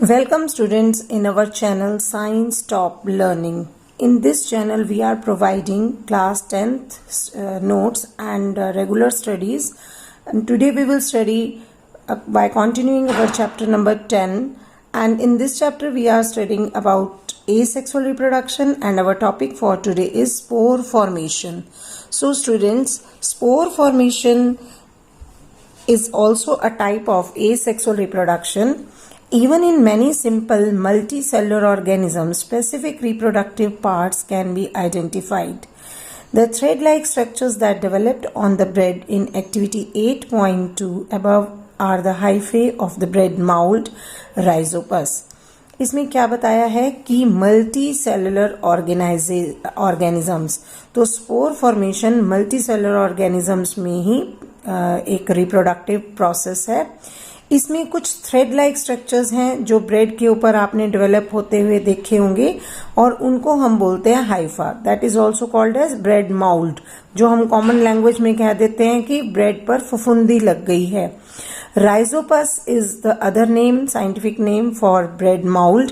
Welcome students in our channel Science Top Learning. In this channel we are providing class 10th notes and regular studies, and today we will study by continuing our chapter number 10, and in this chapter we are studying about asexual reproduction and our topic for today is spore formation. So students, spore formation is also a type of asexual reproduction. Even in many simple multicellular organisms, specific reproductive parts can be identified. The thread-like structures that developed on the bread in activity 8.2 above are the hyphae of the bread mold rhizopus. इसमें क्या बताया है कि multi cellular organisms, तो spore formation multi cellular organisms में ही एक reproductive process है. इसमें कुछ थ्रेड लाइक स्ट्रक्चर्स हैं जो ब्रेड के ऊपर आपने डेवलप होते हुए देखे होंगे और उनको हम बोलते हैं hypha. That is also called as bread mould, जो हम कॉमन लैंग्वेज में कह देते हैं कि ब्रेड पर फफूंदी लग गई है. Rhizopus is the other name, scientific name for bread mould.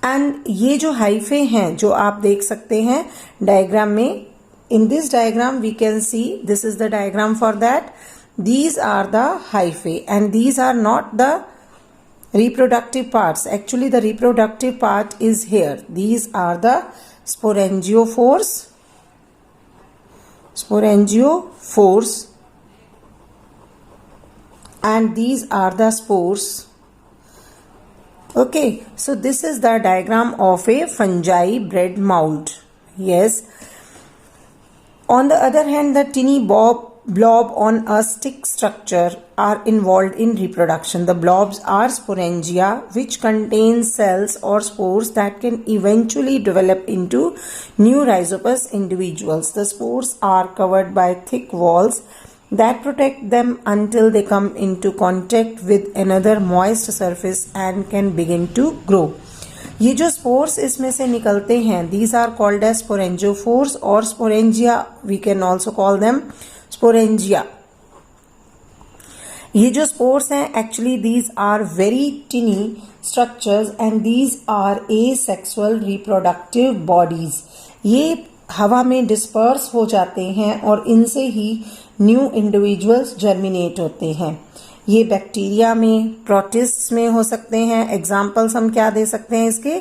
And ये जो हाइफे हैं जो आप देख सकते हैं डायग्राम में, in this diagram we can see, this is the diagram for that, these are the hyphae and these are not the reproductive parts. Actually the reproductive part is here. These are the sporangiophores and these are the spores. Okay, so this is the diagram of a fungi bread mold. Yes. On the other hand, the tiny blob on a stick structure are involved in reproduction. The blobs are sporangia, which contain cells or spores that can eventually develop into new rhizopus individuals. The spores are covered by thick walls that protect them until they come into contact with another moist surface and can begin to grow. ये जो spores इसमें से निकलते हैं, these are called as sporangiophores और sporangia, we can also call them sporangia. ये जो spores हैं, actually these are very tiny structures and these are asexual reproductive bodies. ये हवा में डिस्पर्स हो जाते हैं और इनसे ही न्यू इंडिविजुअल्स जर्मिनेट होते हैं. ये बैक्टीरिया में, प्रोटिस्ट्स में हो सकते हैं. एग्जाम्पल्स हम क्या दे सकते हैं इसके?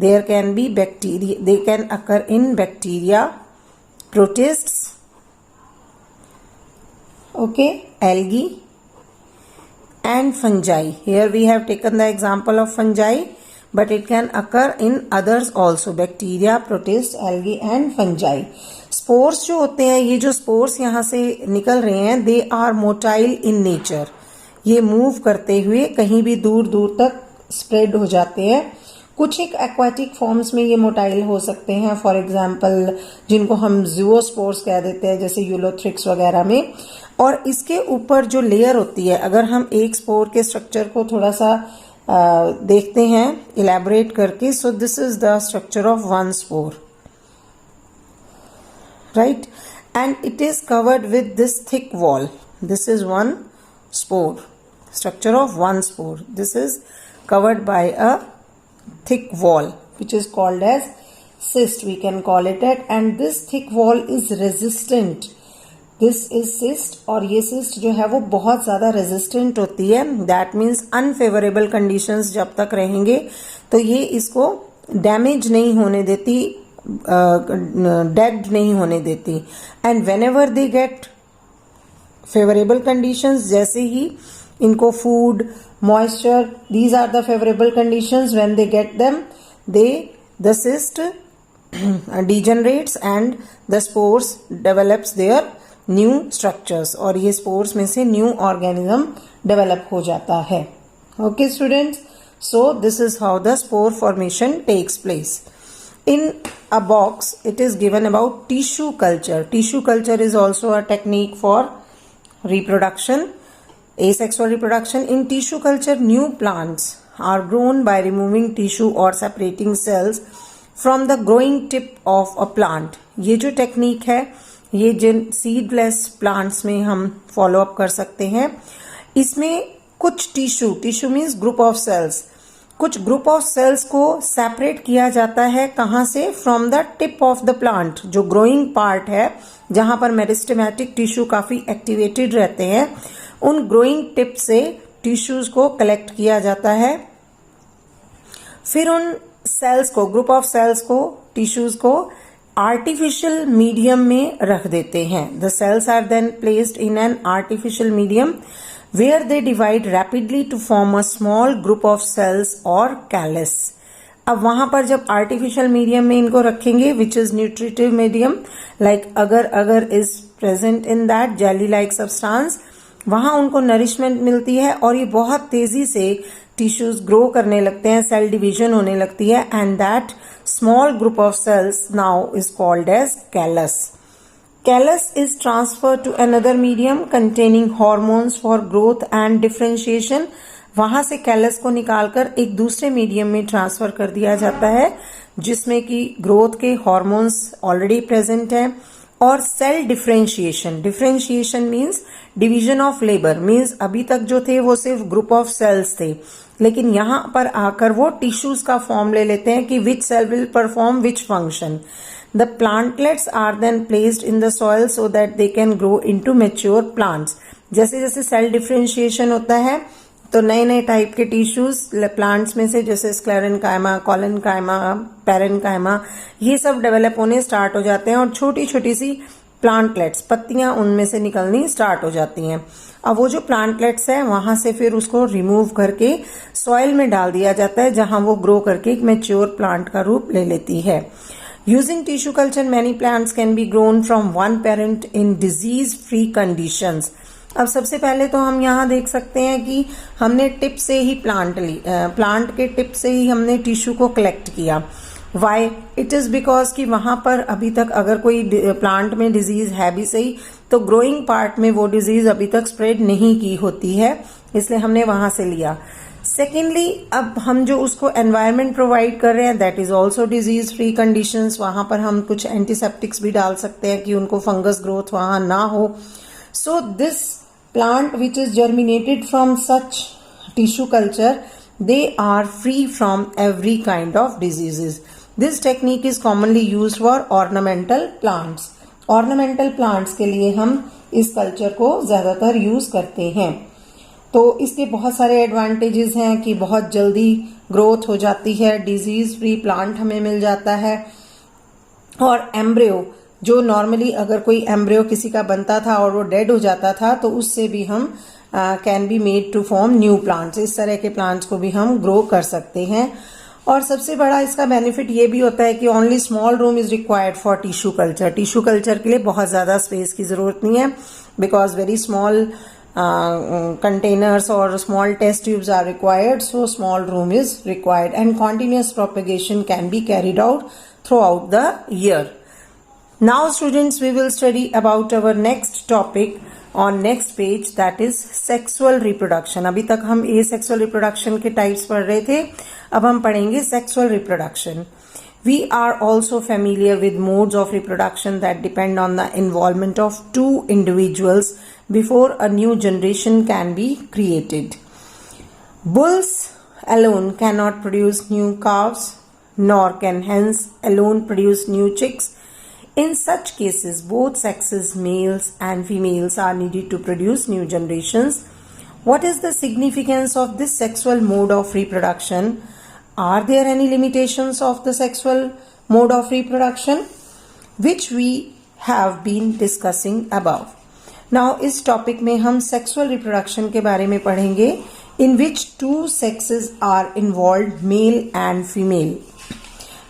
There can be bacteria, they can occur in bacteria, protists, okay, algae and fungi. Here we have taken the example of fungi, but it can occur in others also, bacteria, protists, algae and fungi. Spores जो होते हैं, ये जो spores यहाँ से निकल रहे हैं, they are motile in nature. ये मूव करते हुए कहीं भी दूर दूर तक स्प्रेड हो जाते हैं. कुछ एक एक्वाटिक फॉर्म्स में ये मोटाइल हो सकते हैं, फॉर एग्जाम्पल जिनको हम ज़ूओस्पोर्स कह देते हैं, जैसे यूलोथ्रिक्स वगैरह में. और इसके ऊपर जो लेयर होती है, अगर हम एक स्पोर के स्ट्रक्चर को थोड़ा सा देखते हैं इलेबोरेट करके, सो this is the structure of one spore, right, and it is covered with this thick wall. This is one spore, structure of one spore. This is covered by a thick wall which is called as cyst, we can call it at, and this thick wall is resistant. This is cyst और ये cyst जो है वो बहुत ज़्यादा resistant होती है. That means unfavorable conditions जब तक रहेंगे तो ये इसको डैमेज नहीं होने देती, डेड नहीं होने देती. And whenever they get favourable conditions, जैसे ही इनको food, moisture, these are the favourable conditions, when they get them, the cyst degenerates and the spores develops their new structures, और ये स्पोर्स में से न्यू ऑर्गेनिज्म डेवलप हो जाता है. Okay students, so this is how the spore formation takes place. In a box, it is given about tissue culture. Tissue culture is also a technique for reproduction, asexual reproduction. In tissue culture, new plants are grown by removing tissue or separating cells from the growing tip of a plant. ये जो technique है, ये जिन seedless plants में हम follow up कर सकते हैं. इसमें कुछ tissue means group of cells, कुछ ग्रुप ऑफ सेल्स को सेपरेट किया जाता है कहाँ से? From the tip of the plant, जो ग्रोइंग पार्ट है जहां पर मेरिस्टेमेटिक टिश्यू काफी एक्टिवेटेड रहते हैं, उन ग्रोइंग टिप से टिश्यूज को कलेक्ट किया जाता है। फिर उन सेल्स को, ग्रुप ऑफ सेल्स को, टिश्यूज को आर्टिफिशियल मीडियम में रख देते हैं। The cells are then placed in an artificial medium where they divide rapidly to form a small group of cells और कैलस। अब वहां पर जब आर्टिफिशियल मीडियम में इनको रखेंगे, which is nutritive medium, like agar is present in that jelly like substance, वहां उनको नरिशमेंट मिलती है और ये बहुत तेजी से टिश्यूज ग्रो करने लगते हैं, सेल डिवीजन होने लगती है, and that small group of cells now is called as callus. Callus is transferred to another medium containing hormones for growth and differentiation. वहां से कैलस को निकालकर एक दूसरे मीडियम में ट्रांसफर कर दिया जाता है जिसमें कि ग्रोथ के हॉर्मोन्स ऑलरेडी प्रेजेंट हैं और cell differentiation means division of labour, means अभी तक जो थे वो सिर्फ ग्रुप ऑफ सेल्स थे, लेकिन यहां पर आकर वो टिश्यूज का फॉर्म ले लेते हैं कि which cell will perform which function. The plantlets are then placed in the soil so that they can grow into mature plants. जैसे जैसे सेल डिफरेंशिएशन होता है तो नए नए टाइप के टिश्यूज प्लांट्स में से, जैसे स्क्लेरेन्काइमा, कॉलेन्काइमा, पेरेन्काइमा, ये सब डेवलप होने स्टार्ट हो जाते हैं और छोटी छोटी सी प्लांटलेट्स, पत्तियां उनमें से निकलनी स्टार्ट हो जाती हैं। अब वो जो प्लांटलेट्स है वहां से फिर उसको रिमूव करके सॉइल में डाल दिया जाता है जहां वो ग्रो करके एक मैच्योर प्लांट का रूप ले लेती है। Using tissue culture, many plants can be grown from one parent in disease-free conditions. अब सबसे पहले तो हम यहाँ देख सकते हैं कि हमने टिप से ही प्लांट के टिप से ही हमने टिश्यू को कलेक्ट किया। वाई? इट इज बिकॉज कि वहां पर अभी तक अगर कोई प्लांट में डिजीज है भी सही तो ग्रोइंग पार्ट में वो डिजीज अभी तक स्प्रेड नहीं की होती है, इसलिए हमने वहां से लिया। सेकेंडली, अब हम जो उसको एनवायरनमेंट प्रोवाइड कर रहे हैं that is also disease free conditions, वहां पर हम कुछ एंटीसेप्टिक्स भी डाल सकते हैं कि उनको फंगस ग्रोथ वहां ना हो। So this plant which is germinated from such tissue culture, they are free from every kind of diseases. This technique is commonly used for ornamental plants. Ornamental plants के लिए हम इस कल्चर को ज्यादातर use करते हैं। तो इसके बहुत सारे एडवांटेजेस हैं कि बहुत जल्दी ग्रोथ हो जाती है, डिजीज फ्री प्लांट हमें मिल जाता है, और एम्ब्रियो जो नॉर्मली अगर कोई एम्ब्रियो किसी का बनता था और वो डेड हो जाता था तो उससे भी हम can be made to form new plants. इस तरह के प्लांट्स को भी हम ग्रो कर सकते हैं। और सबसे बड़ा इसका बेनिफिट ये भी होता है कि only small room is required for tissue culture. Tissue culture के लिए बहुत ज्यादा स्पेस की जरूरत नहीं है because very small containers or small test tubes are required, so small room is required and continuous propagation can be carried out throughout the year. Now students, we will study about our next topic on next page, that is sexual reproduction. अभी तक हम asexual reproduction के types पढ़ रहे थे, अब हम पढ़ेंगे sexual reproduction. We are also familiar with modes of reproduction that depend on the involvement of two individuals before a new generation can be created. Bulls alone cannot produce new calves, nor can hens alone produce new chicks. In such cases, both sexes, males and females, are needed to produce new generations. What is the significance of this sexual mode of reproduction? Are there any limitations of the sexual mode of reproduction? Which we have been discussing above. Now इस topic में हम sexual reproduction के बारे में पढ़ेंगे in which two sexes are involve, male and female.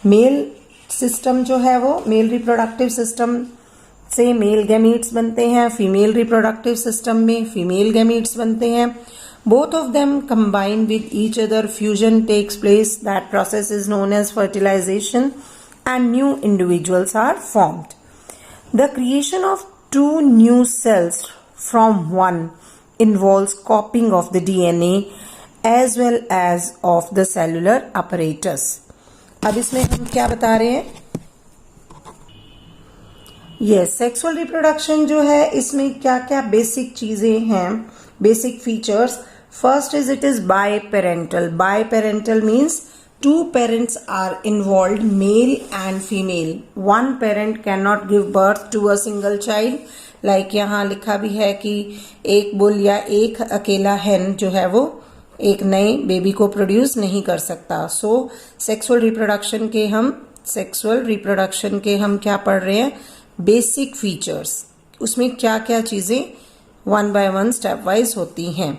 Male system जो है वो मेल रिप्रोडक्टिव सिस्टम से मेल गैमीट्स बनते हैं, फीमेल रिप्रोडक्टिव सिस्टम में फीमेल गैमीट्स बनते हैं। Both of them combine with each other, fusion takes place, that process is known as fertilisation and new individuals are formed. The creation of two new cells from one involves copying of the DNA as well as of the cellular apparatus. अब इसमें हम क्या बता रहे हैं? Yes, sexual reproduction जो है इसमें क्या क्या बेसिक चीजें हैं, basic features. First is it is biparental. Biparental means two parents are involved, male and female. One parent cannot give birth to a single child. Like यहाँ लिखा भी है कि एक बुल या एक अकेला hen जो है वो एक नए बेबी को प्रोड्यूस नहीं कर सकता. सो सेक्सुअल रिप्रोडक्शन के हम क्या पढ़ रहे हैं? Basic features. उसमें क्या क्या चीजें one by one step wise होती हैं.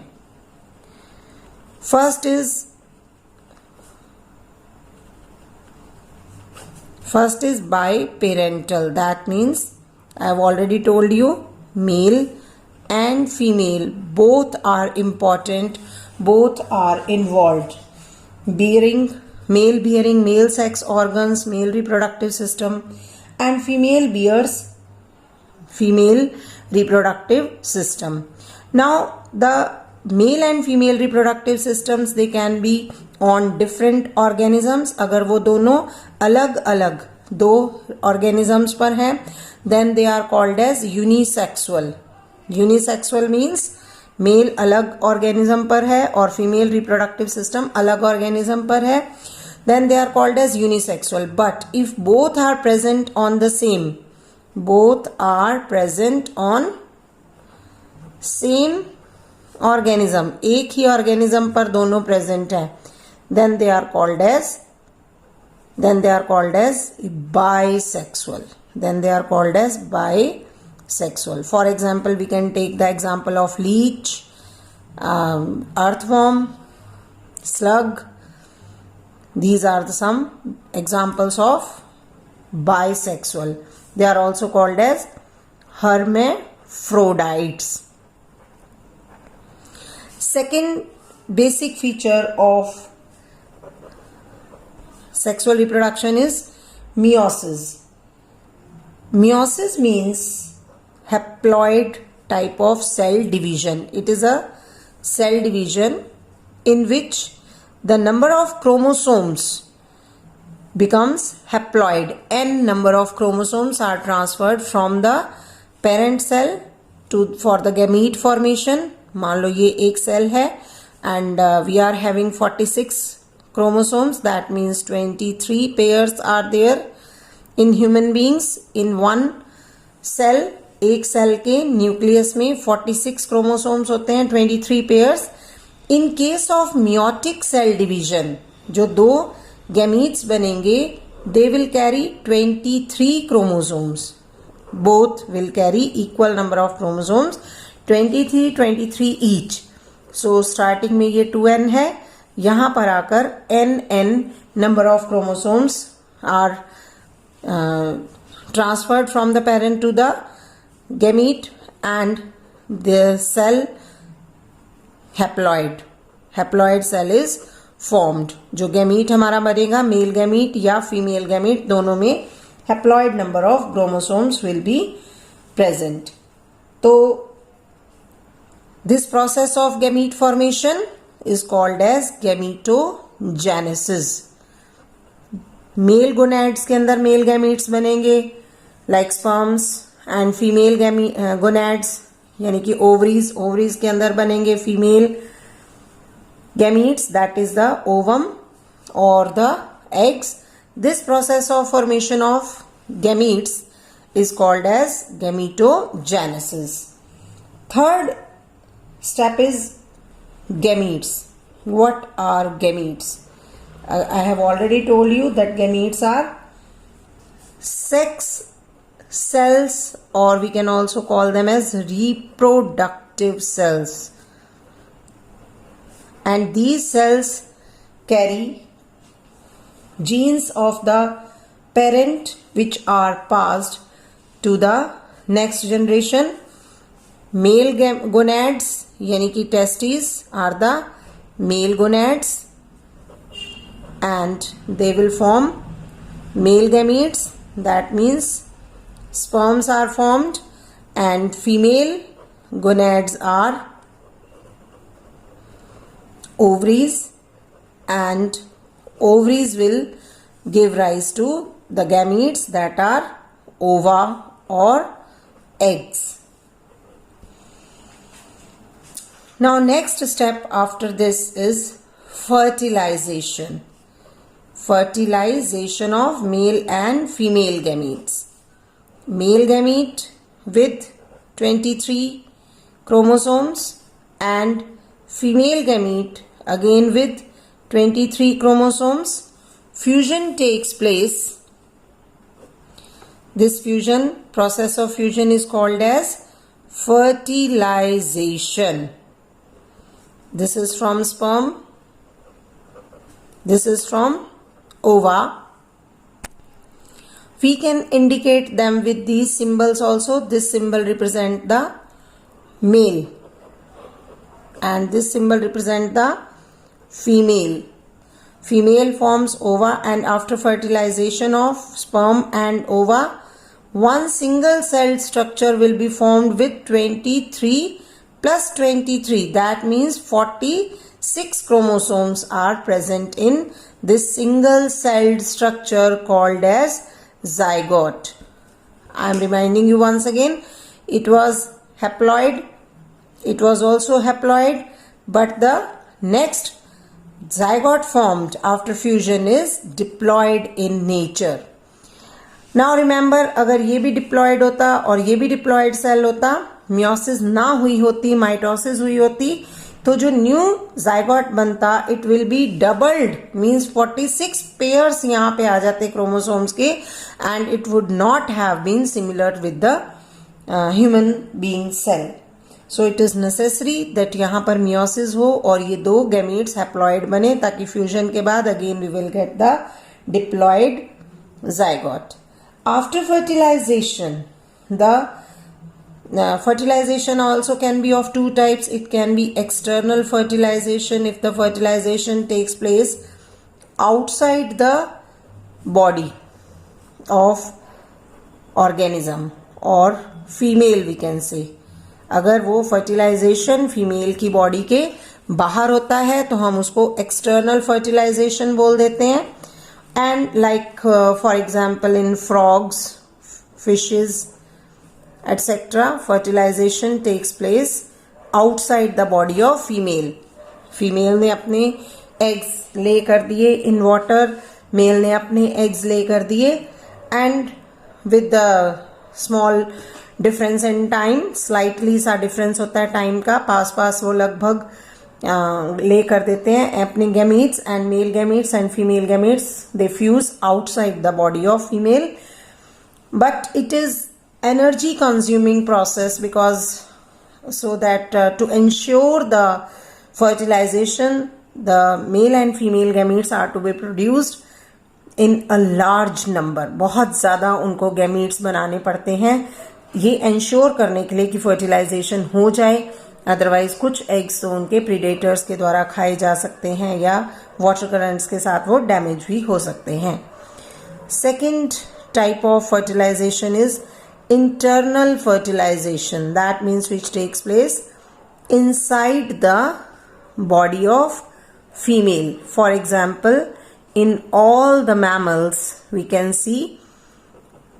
First is biparental. That means I have already told you male and female both are important, both are involved. Male bearing male sex organs, male reproductive system, and female bears female reproductive system. Now the male and female reproductive systems, they can be on different organisms. अगर वो दोनों अलग अलग दो organisms पर हैं, then they are called as unisexual. Unisexual means male अलग organism पर है और female reproductive system अलग organism पर है, then they are called as unisexual. But if both are present on same organism, एक ही organism पर दोनों present हैं, then they are called as bisexual. For example, we can take the example of leech, earthworm, slug. These are some examples of bisexual. They are also called as hermaphrodites. Second basic feature of sexual reproduction is meiosis. Meiosis means haploid type of cell division. It is a cell division in which the number of chromosomes becomes haploid. N number of chromosomes are transferred from the parent cell for the gamete formation. मान लो ये एक cell है and we are having 46 chromosomes. That means 23 pairs are there in human beings. In one cell, एक cell के nucleus में 46 chromosomes होते हैं, 23 pairs. In case of meiotic cell division, जो दो gametes बनेंगे, they will carry 23 chromosomes. Both will carry equal number of chromosomes, 23 each. So starting में ये 2n है, यहाँ पर आकर n number of chromosomes are transferred from the parent to the gamete and the cell haploid cell is formed. जो gamete हमारा बनेगा, male gamete या female gamete, दोनों में haploid number of chromosomes will be present. तो this process of gamete formation is called as gametogenesis. Male gonads के अंदर male gametes बनेंगे like sperms and female gonads यानी कि ovaries के अंदर बनेंगे female gametes, that is the ovum or the eggs. This process of formation of gametes is called as gametogenesis. Third step is gametes. What are gametes? I have already told you that gametes are sex cells, or we can also call them as reproductive cells. And these cells carry genes of the parent which are passed to the next generation. Male gonads यानी कि testes are the male gonads and they will form male gametes. That means sperms are formed and female gonads are ovaries, and ovaries will give rise to the gametes that are ova or eggs. Now next step after this is fertilization. Fertilization of male and female gametes. Male gamete with 23 chromosomes and female gamete again with 23 chromosomes. Fusion takes place. This fusion, process of fusion is called as fertilization. This is from sperm. This is from ova. We can indicate them with these symbols also. This symbol represents the male and this symbol represents the female. Female forms ova, and after fertilization of sperm and ova, one single celled structure will be formed with 23 plus 23. That means 46 chromosomes are present in this single celled structure called as zygote. I am reminding you once again, it was haploid. It was also haploid, but the next zygote formed after fusion is diploid in nature. Now remember, अगर ये भी diploid होता और ये भी diploid cell होता, meiosis ना हुई होती, mitosis हुई होती, तो जो new zygote बनता, it will be doubled, means 46 pairs यहाँ पे आ जाते chromosomes के, and it would not have been similar with the human being cell. So it is necessary that यहाँ पर meiosis हो और ये दो gametes haploid बने, ताकि fusion के बाद again we will get the diploid zygote. After fertilization, the fertilization also can be of two types. It can be external fertilization if the fertilization takes place outside the body of organism, or female we can say. अगर वो fertilization female की body के बाहर होता है तो हम उसको external fertilization बोल देते हैं. And like for example in frogs, fishes, etc., fertilization takes place outside the body of female. Female ने अपने eggs lay कर दिए in water, male ने अपने eggs lay कर दिए, and with the small difference in time, slightly सा difference होता है time का, पास वो लगभग ले कर देते हैं अपने gametes, and male gametes and female gametes they fuse outside the body of female. But it is energy consuming process, because so that to ensure the fertilization, the male and female gametes are to be produced in a large number. बहुत ज़्यादा उनको gametes बनाने पड़ते हैं ये ensure करने के लिए कि fertilization हो जाए. अदरवाइज कुछ एग्स तो उनके प्रीडेटर्स के द्वारा खाए जा सकते हैं या वाटर करंट्स के साथ वो डैमेज भी हो सकते हैं. Second type of fertilisation is internal fertilisation. That means which takes place inside the body of female. For example, in all the mammals we can see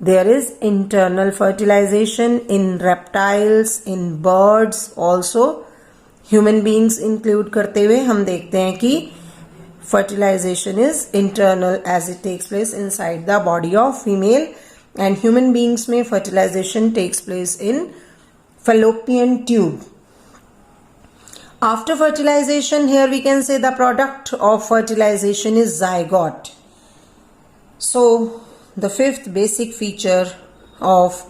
there is internal fertilization. In reptiles, in birds also, human beings include करते हुए हम देखते हैं कि fertilization is internal as it takes place inside the body of female, and human beings में fertilization takes place in fallopian tube. After fertilization, here we can say the product of fertilization is zygote. So the fifth basic feature of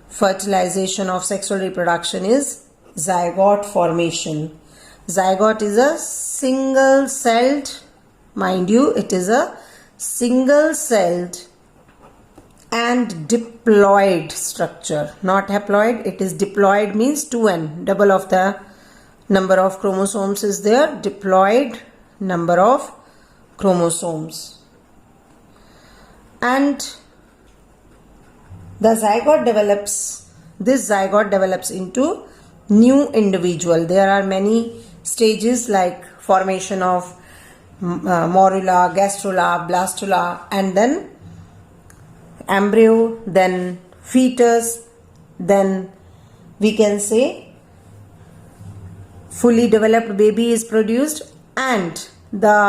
fertilization of sexual reproduction is zygote formation. Zygote is a single celled, mind you, it is a single celled and diploid structure, not haploid. It is diploid, means 2n, double of the number of chromosomes is there. Diploid, number of chromosomes. And the zygote develops, this zygote develops into new individual. There are many stages like formation of morula, gastrula, blastula, and then embryo, then fetus, then we can say fully developed baby is produced, and the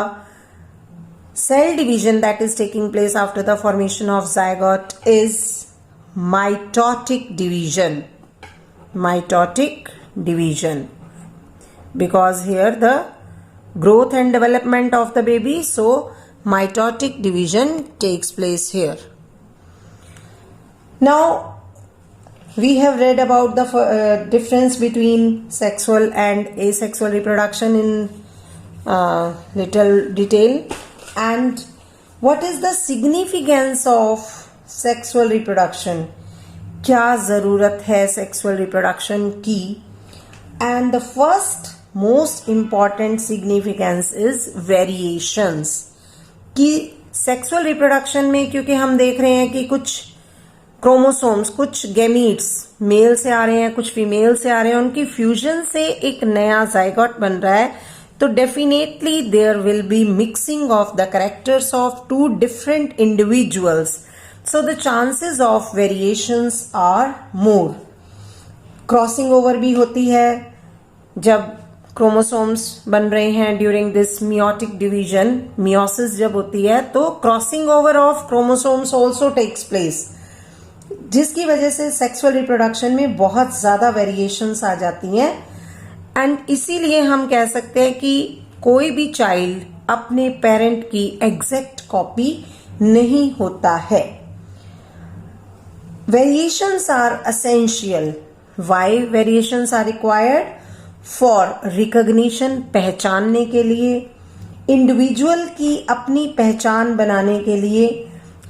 cell division that is taking place after the formation of zygote is mitotic division. Mitotic division, because here the growth and development of the baby, so mitotic division takes place here. Now we have read about the difference between sexual and asexual reproduction in little detail, and what is the significance of sexual reproduction, क्या ज़रूरत है sexual reproduction की. And the first most important significance is variations. कि sexual reproduction में क्योंकि हम देख रहे हैं कि कुछ क्रोमोसोम्स, कुछ गैमीट्स मेल से आ रहे हैं, कुछ फीमेल से आ रहे हैं, उनकी फ्यूजन से एक नया जाइगोट बन रहा है, तो definitely there will be mixing of the characters of two different individuals. So the chances of variations are more. Crossing over भी होती है जब क्रोमोसोम्स बन रहे हैं during this meiotic division. Meiosis जब होती है तो crossing over of chromosomes also takes place, जिसकी वजह से सेक्सुअल रिप्रोडक्शन में बहुत ज्यादा वेरिएशंस आ जाती हैं. एंड इसीलिए हम कह सकते हैं कि कोई भी चाइल्ड अपने पेरेंट की एग्जैक्ट कॉपी नहीं होता है. Variations are essential. Why variations are required? For recognition, पहचानने के लिए, इंडिविजुअल की अपनी पहचान बनाने के लिए,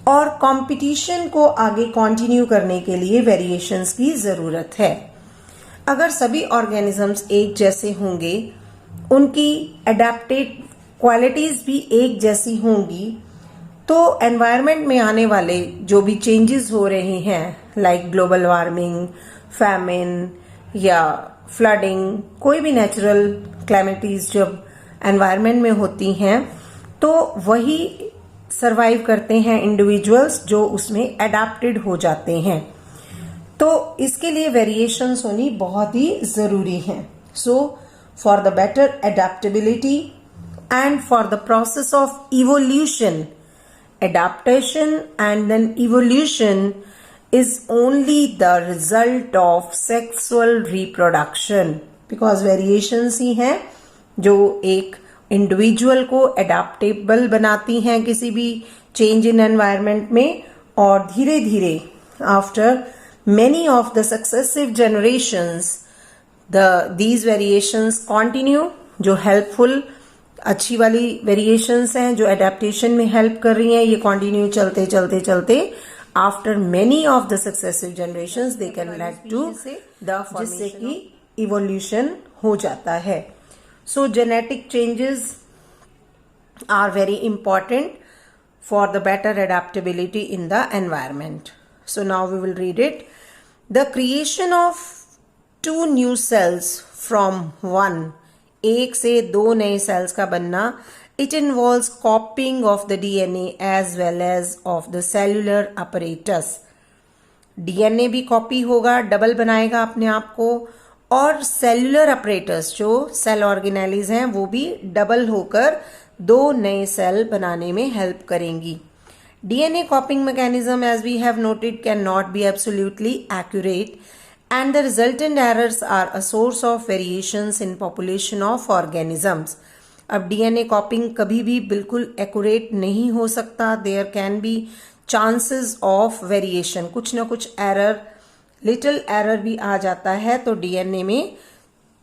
और कंपटीशन को आगे कंटिन्यू करने के लिए वेरिएशंस की जरूरत है. अगर सभी ऑर्गेनिजम्स एक जैसे होंगे, उनकी एडेप्टेड क्वालिटीज भी एक जैसी होंगी, तो एनवायरनमेंट में आने वाले जो भी चेंजेस हो रहे हैं, लाइक ग्लोबल वार्मिंग, फैमिन या फ्लडिंग, कोई भी नेचुरल क्लाइमेटीज जब एनवायरनमेंट में होती हैं, तो वही सरवाइव करते हैं इंडिविजुअल्स जो उसमें एडेप्टेड हो जाते हैं. तो इसके लिए वेरिएशंस होनी बहुत ही जरूरी है. So for the better adaptability and for the process of evolution, adaptation and then evolution is only the result of sexual reproduction, because variations ही हैं जो एक इंडिविजुअल को एडेप्टेबल बनाती हैं किसी भी चेंज इन एनवायरनमेंट में, और धीरे धीरे after many of the successive generations these variations continue, जो helpful अच्छी वाली वेरिएशंस हैं जो एडेप्टेशन में हेल्प कर रही हैं, ये कंटिन्यू चलते चलते चलते after many of the successive generations they can lead to the formation, जिससे कि इवोल्यूशन हो जाता है. So genetic changes are very important for the better adaptability in the environment. So now we will read it. The creation of 2 new cells from 1, एक से 2 नए cells का बनना, it involves copying of the DNA as well as of the cellular apparatus. DNA भी copy होगा, double बनाएगा अपने आप को, और सेल्यूलर अपरेटस जो सेल ऑर्गेनेलीज हैं वो भी डबल होकर 2 नए सेल बनाने में हेल्प करेंगी. DNA copying mechanism, as we have noted, can not be absolutely accurate, and the resultant errors are a source of variations in population of organisms. अब डीएनए कॉपिंग कभी भी बिल्कुल एक्यूरेट नहीं हो सकता. There can be chances of variation, कुछ ना कुछ एरर, लिटिल एरर भी आ जाता है, तो डीएनए में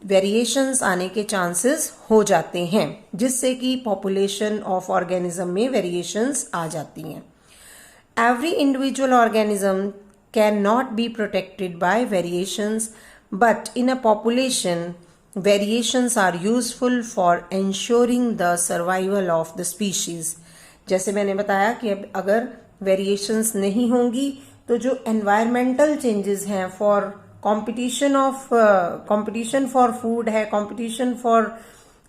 वेरिएशंस आने के चांसेस हो जाते हैं, जिससे कि पॉपुलेशन ऑफ ऑर्गेनिज्म में वेरिएशंस आ जाती हैं. Every individual organism cannot be protected by variations, but in a population, variations are useful for ensuring the survival of the species. जैसे मैंने बताया कि अब अगर variations नहीं होंगी तो जो environmental changes हैं for competition for food है, competition for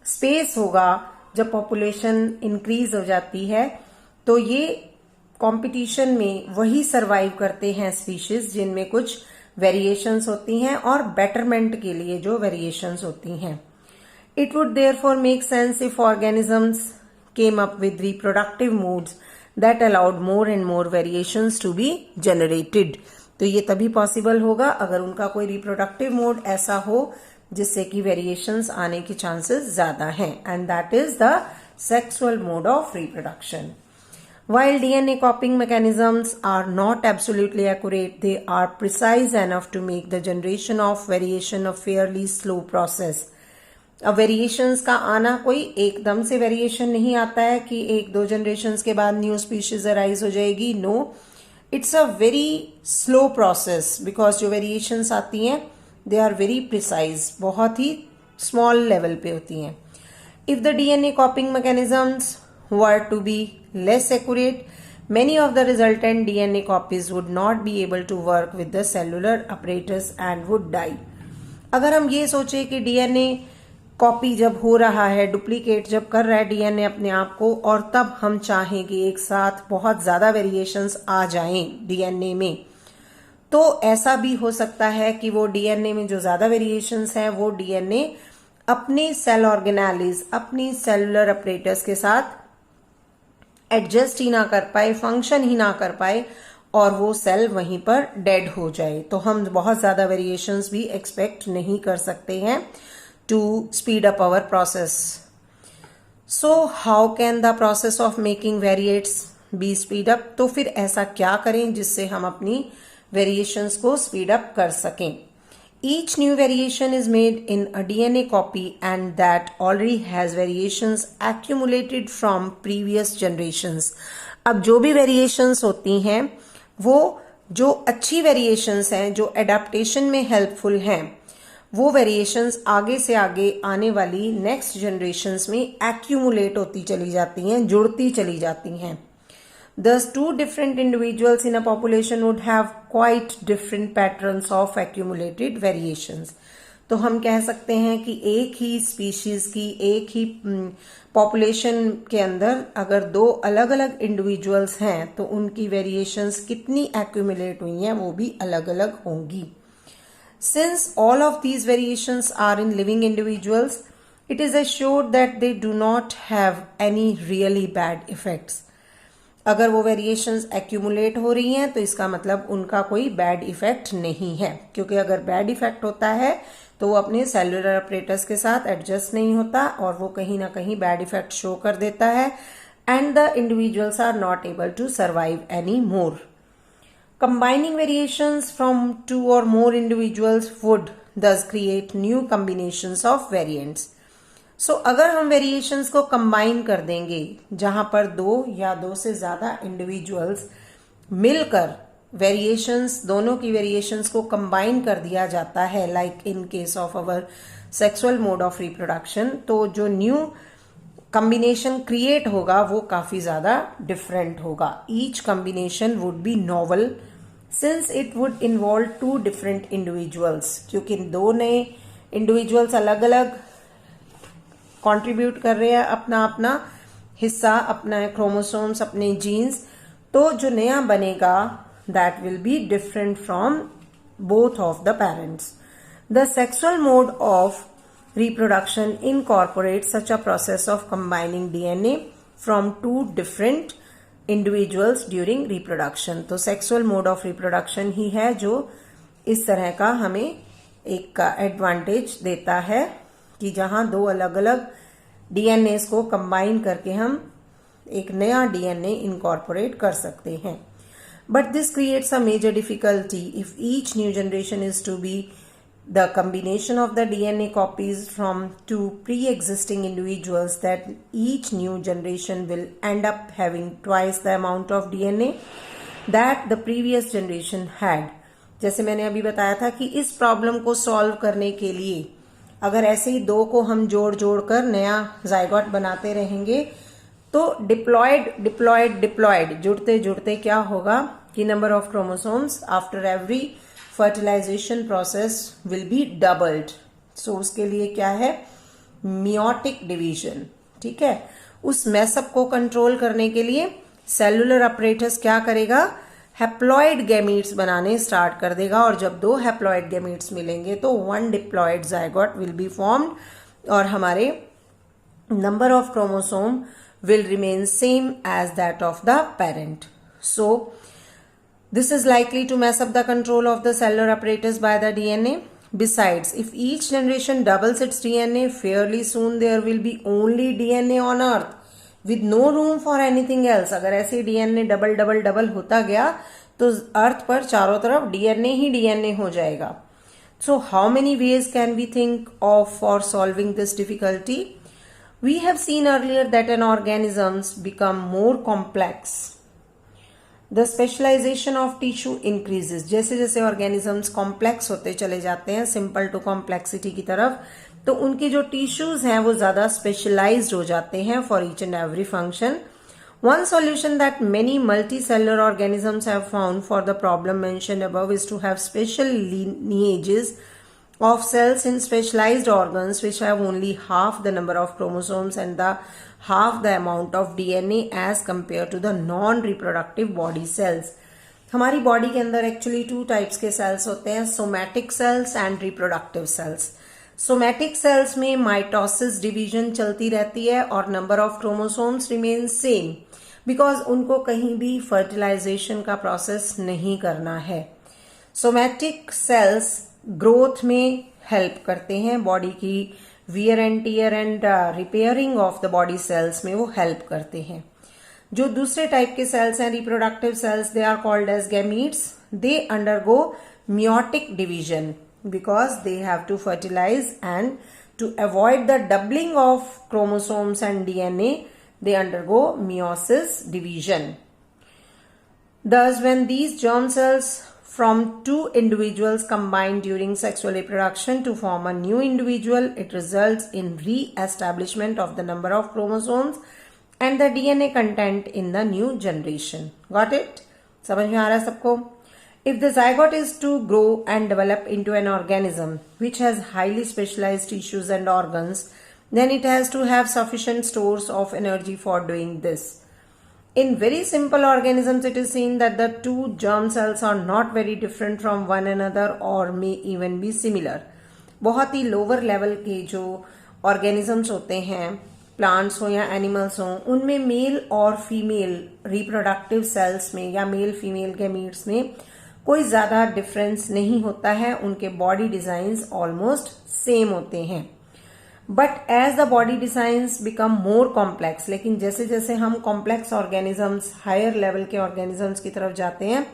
space होगा, जब population increase हो जाती है, तो ये कंपटीशन में वही सरवाइव करते हैं स्पीशीज जिनमें कुछ वेरिएशंस होती हैं और बेटरमेंट के लिए जो वेरिएशंस होती हैं. It would therefore make sense if organisms came up with reproductive modes that allowed more and more variations to be generated. तो ये तभी पॉसिबल होगा अगर उनका कोई रिप्रोडक्टिव मोड ऐसा हो जिससे कि वेरिएशंस आने की चांसेस ज्यादा हैं, and that is the sexual mode of reproduction. While DNA copying mechanisms are not absolutely accurate, they are precise enough to make the generation of variation a fairly slow process. अब variations का आना कोई एकदम से variation नहीं आता है कि एक दो जनरेशंस के बाद न्यू स्पीशीज अराइज हो जाएगी. No, it's a very slow process because जो वेरिएशंस आती हैं दे आर वेरी प्रिसाइज, बहुत ही स्मॉल लेवल पे होती हैं. If the DNA कॉपिंग mechanisms were to be less accurate, many of the resultant DNA copies would not be able to work with the cellular apparatus and would die. अगर हम ये सोचे कि DNA copy जब हो रहा है, डुप्लीकेट जब कर रहा है डीएनए अपने आप को, और तब हम चाहें कि एक साथ बहुत ज्यादा वेरिएशंस आ जाएं डीएनए में, तो ऐसा भी हो सकता है कि वो डीएनए में जो ज्यादा वेरिएशंस हैं वो डीएनए अपने सेल ऑर्गेनेलिज, अपनी सेलुलर अपरेटस के साथ एडजस्ट ही ना कर पाए, फंक्शन ही ना कर पाए, और वो सेल वहीं पर डेड हो जाए. तो हम बहुत ज्यादा वेरिएशंस भी एक्सपेक्ट नहीं कर सकते हैं to speed up our process. So how can the process of making variants be speed up? तो फिर ऐसा क्या करें जिससे हम अपनी वेरिएशंस को स्पीड अप कर सकें. Each new variation is made in a DNA copy and that already has variations accumulated from previous generations. अब जो भी variations होती हैं वो जो अच्छी variations हैं, जो adaptation में helpful हैं, वो variations आगे से आगे आने वाली next generations में accumulate होती चली जाती हैं, जुड़ती चली जाती हैं. Thus, two different individuals in a population would have quite different patterns of accumulated variations. तो हम कह सकते हैं कि एक ही स्पीशीज की, एक ही पॉपुलेशन के अंदर अगर दो अलग अलग इंडिविजुअल्स हैं तो उनकी वेरिएशंस कितनी एक्यूमुलेट हुई हैं वो भी अलग अलग होंगी. Since all of these variations are in living individuals, it is assured that they do not have any really bad effects. अगर वो वेरिएशंस एक्यूमुलेट हो रही हैं तो इसका मतलब उनका कोई बैड इफेक्ट नहीं है, क्योंकि अगर बैड इफेक्ट होता है तो वो अपने सेलुलर अपरेटस के साथ एडजस्ट नहीं होता और वो कहीं ना कहीं बैड इफेक्ट शो कर देता है, and the individuals are not able to survive any more. Combining variations from two और more individuals would thus create new combinations of variants. So अगर हम वेरिएशंस को कंबाइन कर देंगे, जहां पर दो या दो से ज्यादा इंडिविजुअल्स मिलकर वेरिएशंस, दोनों की वेरिएशंस को कंबाइन कर दिया जाता है, like in case of our sexual mode of reproduction, तो जो न्यू कॉम्बिनेशन क्रिएट होगा वो काफी ज्यादा डिफरेंट होगा. Each combination would be novel since it would involve two different individuals, क्योंकि दो नए इंडिविजुअल्स अलग अलग कंट्रीब्यूट कर रहे हैं अपना अपना हिस्सा, अपना क्रोमोसोम्स, अपने जीन्स, तो जो नया बनेगा that will be different from both of the parents. The sexual mode of reproduction incorporate such a process of combining DNA from two different individuals during reproduction. तो सेक्सुअल मोड ऑफ रिप्रोडक्शन ही है जो इस तरह का हमें एक advantage देता है कि जहां दो अलग अलग डीएनए को कंबाइन करके हम एक नया डीएनए इनकॉर्पोरेट कर सकते हैं. But this creates a major difficulty if each new generation is to be the combination of the DNA copies from two pre existing individuals, that each new generation will end up having twice the amount of DNA that the previous generation had. जैसे मैंने अभी बताया था कि इस problem को solve करने के लिए अगर ऐसे ही दो को हम जोड़ जोड़ कर नया जाइगोट बनाते रहेंगे तो डिप्लॉयड जुड़ते जुड़ते क्या होगा कि number of chromosomes after every fertilisation process will be doubled. So उसके लिए क्या है, मियोटिक डिवीजन. ठीक है, उस मैसअप को कंट्रोल करने के लिए सेलुलर अपरेटस क्या करेगा, हैप्लॉइड गैमीट्स बनाने स्टार्ट कर देगा, और जब दो हैप्लॉइड गैमीट्स मिलेंगे तो one diploid zygote will be formed और हमारे number of chromosome will remain same as that of the parent. So this is likely to mess up the control of the cellular apparatus by the DNA. Besides, if each generation doubles its DNA, fairly soon there will be only DNA on earth with no room for anything else. अगर ऐसे DNA double होता गया तो अर्थ पर चारों तरफ DNA ही DNA हो जाएगा. So how many ways can we think of for solving this difficulty? We have seen earlier that an organisms become more complex. The specialization of tissue increases. जैसे जैसे organisms complex होते चले जाते हैं simple to complexity की तरफ, तो उनके जो tissues हैं वो ज़्यादा specialized हो जाते हैं for each and every function. One solution that many multicellular organisms have found for the problem mentioned above is to have special lineages of cells in specialized organs which have only half the number of chromosomes and half the amount of DNA as compared to the non-reproductive body cells. हमारी body के अंदर actually 2 types के sales होते हैं, somatic cells and reproductive cells. Somatic cells में mitosis division चलती रहती है और number of chromosomes remain same because उनको कहीं भी फर्टिलाइजेशन का प्रोसेस नहीं करना है. सोमैटिक सेल्स ग्रोथ में हेल्प करते हैं, बॉडी की wear and tear and repairing of the body cells में वो हेल्प करते हैं. जो दूसरे टाइप के सेल्स हैं reproductive cells, they are called as gametes. They undergo meiotic division because they have to fertilize, and to avoid the doubling of chromosomes and DNA they undergo meiosis division. Thus, when these germ cells from 2 individuals combine during sexual reproduction to form a new individual, it results in re-establishment of the number of chromosomes and the DNA content in the new generation. Got it? समझ में आ रहा है सबको? If the zygote is to grow and develop into an organism which has highly specialized tissues and organs, then it has to have sufficient stores of energy for doing this. In very simple organisms, it is seen that the 2 germ cells are not very different from one another or may even be similar. बहुत ही lower level के जो organisms होते हैं, plants हो या animals हो, उनमें male और female reproductive cells में या male female gametes में कोई ज़्यादा difference नहीं होता है, उनके body designs almost same होते हैं. But as the body designs become more complex, लेकिन जैसे जैसे हम कॉम्प्लेक्स ऑर्गेनिजम्स हायर लेवल के ऑर्गेनिजम्स की तरफ जाते हैं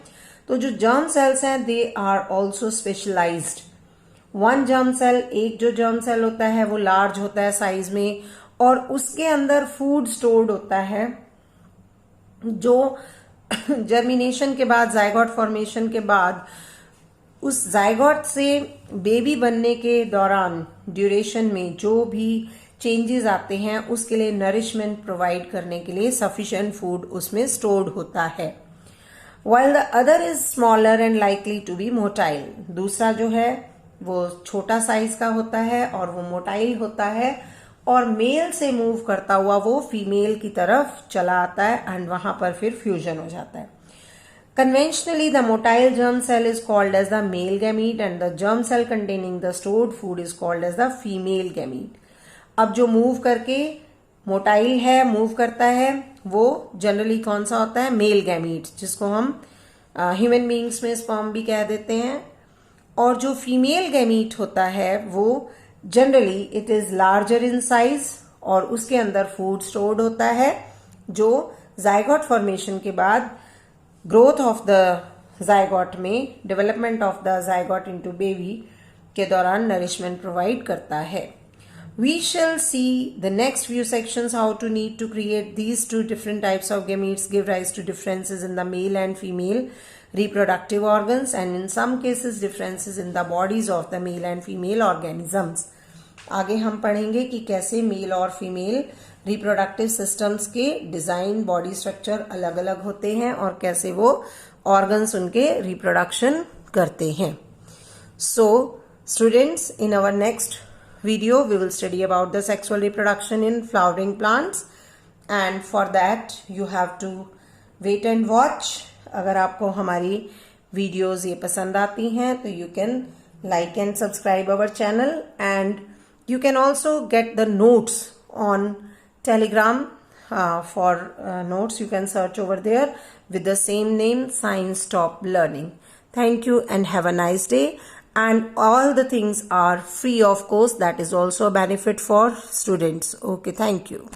तो जो जर्म सेल्स हैं they are also specialised. One germ cell, एक जो जर्म सेल होता है वो लार्ज होता है साइज में और उसके अंदर फूड स्टोर्ड होता है जो जर्मिनेशन के बाद, जाइगोट फॉर्मेशन के बाद, उस जाइगोट से बेबी बनने के दौरान ड्यूरेशन में जो भी चेंजेस आते हैं उसके लिए नरिशमेंट प्रोवाइड करने के लिए सफिशिएंट फूड उसमें स्टोर्ड होता है. while the other is smaller and likely to be motile. दूसरा जो है वो छोटा साइज का होता है और वो मोटाइल होता है और मेल से मूव करता हुआ वो फीमेल की तरफ चला आता है एंड वहां पर फिर फ्यूजन हो जाता है. Conventionally, the motile germ cell is called as the male gamete and the germ cell containing the stored food is called as the female gamete. अब जो मूव करके मोटाइल है, मूव करता है, वो जनरली कौन सा होता है? मेल गैमीट, जिसको हम ह्यूमन बींग्स में स्पर्म भी कह देते हैं. और जो फीमेल गैमीट होता है वो generally it is larger in size और उसके अंदर फूड स्टोर्ड होता है जो जाइगोट फॉर्मेशन के बाद ग्रोथ ऑफ द जाइगोट में, development of the zygote into baby के दौरान नरिशमेंट प्रोवाइड करता है. We shall see the next few sections how to need to create these 2 different types of gametes give rise to differences in the male and female reproductive organs and in some cases differences in the bodies of the male and female organisms. आगे हम पढ़ेंगे कि कैसे mail और female reproductive systems के design, body structure अलग अलग होते हैं और कैसे वो ऑर्गन्स उनके रिप्रोडक्शन करते हैं. So students, in our next video we will study about the sexual reproduction in flowering plants and for that you have to wait and watch. अगर आपको हमारी वीडियोस ये पसंद आती हैं तो you can like and subscribe our channel and You can also get the notes on Telegram. For notes, you can search over there with the same name, Science Top Learning. Thank you and have a nice day. And all the things are free of course. That is also a benefit for students. Okay, thank you.